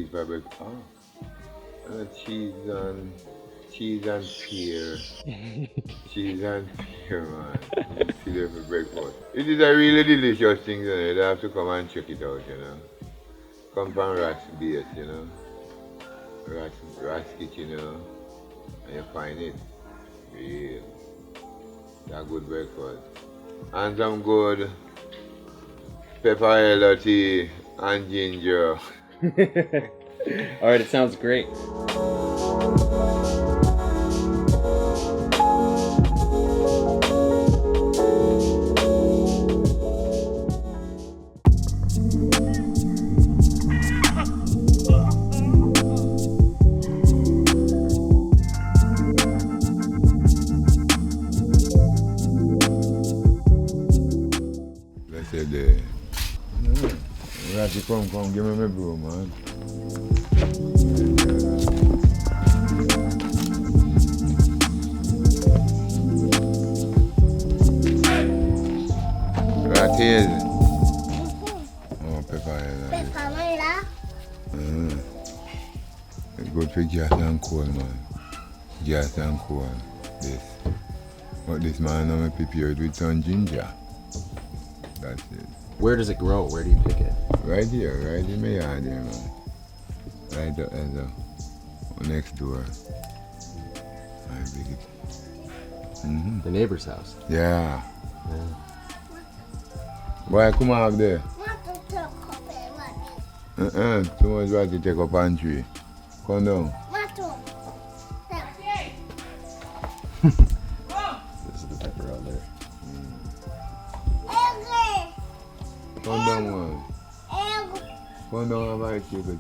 cheese fabric. Oh, cheese and pear. Cheese and pear, man. You see there for breakfast. It is a really delicious thing, you know. You have to come and check it out, you know. Come from Ras base, you know. Ras Kitchen, you know. And you find it. Real. It's a good breakfast. And some good pepper tea and ginger. Alright, it sounds great. Let's say the Ratty, come, give me my broom, man. Ratty is it? Oh, pepper is it? It's good for gas and coal, man. Gas and coal, this. But this man, I'm prepared with some ginger. That's it. Where does it grow? Where do you pick it? Right here, right in my yard here, man. Right up there, next door. I pick it. The neighbor's house. Yeah. Why come up there? Too much water to take up pantry. Come down. This is the pepper out there. Come down, man. Come down and buy chicken.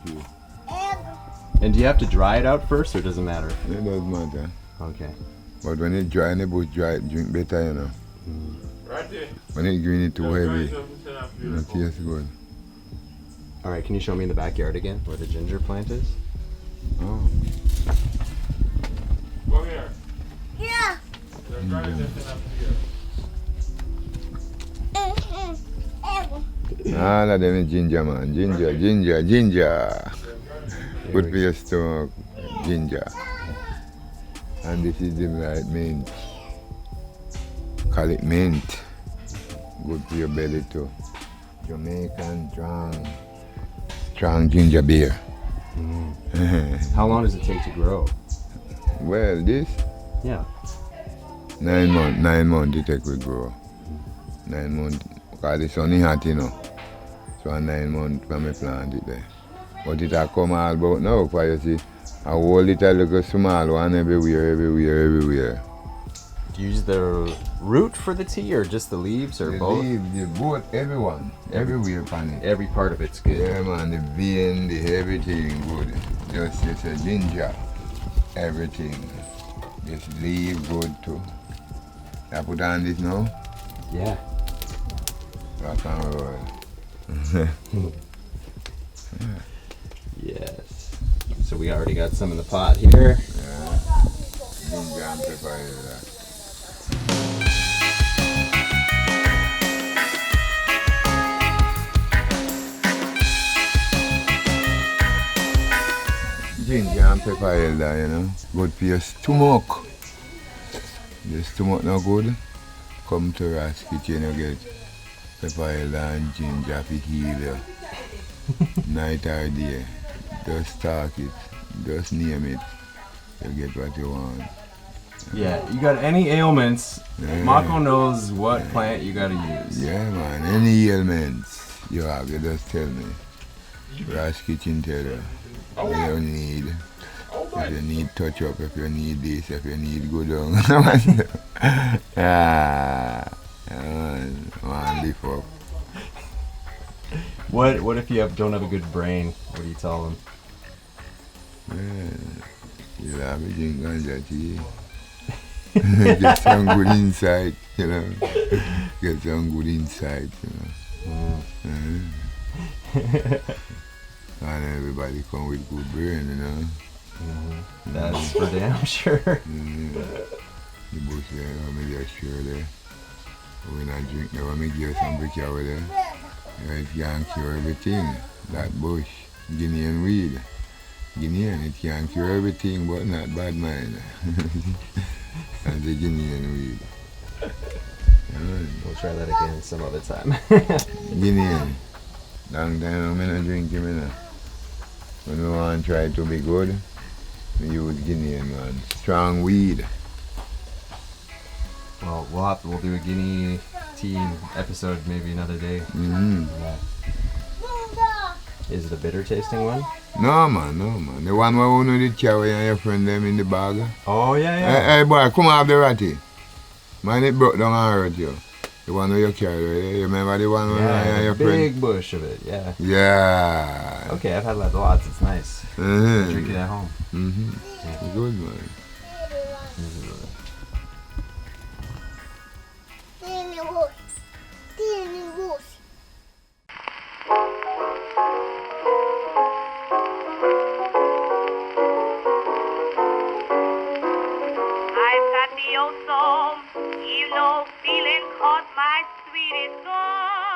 And do you have to dry it out first, or does it matter? It doesn't matter. Okay. But when it dry and the bush dry, drink better, you know. When it green, it too heavy. It tastes good. Alright, can you show me in the backyard again, where the ginger plant is? Oh. Go here. Yeah. Ah, that is ginger, man. Ginger. Good for your stomach. Ginger. And this is the right mint. Call it mint. Good for your belly too. Jamaican strong ginger beer. How long does it take to grow? Well, this Yeah. 9 months it take to grow. 9 months. Because the sun is hot, you know. So 9 months from me plant it there. But it has come all about now, because you see, a whole little small one everywhere. Do you use the root for the tea, or just the leaves, or The both? leaves, the both, everyone, everywhere on it. Every part of it's good. Yeah, man, the vein, the everything good. Just a ginger, everything. This leaf good too. I put on this now, Yeah. rock and roll. Yes. So we already got some in the pot here. Yeah, ginger and pepper is that. Ginger and pepper elder, you know. Good for your stomach. Your stomach not good. Come to Ras Kitchen, you get pepper elder and ginger to heal you. Night or day. Just talk it. Just name it. You get what you want. Yeah, you got any ailments, Yeah. Mokko knows what plant you gotta use. Yeah, man. Any ailments you have, you just tell me. Ras Kitchen tell you. What you need. If you need touch up, if you need this, if you need go down. Man, lift up. What if you don't have a good brain? What do you tell them? You have a drink ganja tea. Get some good insight, you know. Get some good insight, you know. And everybody come with good brain, you know. That's for damn sure. The bush there, let me just share there. When I drink now, let me give some brick over there. It can cure everything. That bush, Guinean weed. Guinean, it can cure everything but not bad mind. And the Guinean weed. Alright. We'll try that again some other time. Guinean. Long time I'm not drinking, man. When we want to try it to be good, we use Guinean, man. Strong weed. Well, we'll do a Guinea tea episode maybe another day. Mm-hmm. Yeah. Is it a bitter tasting one? No, man. The one where you know did carry and your friend them in the bag. Oh, yeah. Hey, boy, come off the ratty. Man, it broke down and hurt you. The one where you carry, you remember the one where your friend? Big bush of it, yeah. Yeah. Okay, I've had that lots. It's nice. Mm-hmm. Drink it at home. Mm-hmm. Yeah. Good, man. I've got the old soul, you know, feeling caught my sweetest soul.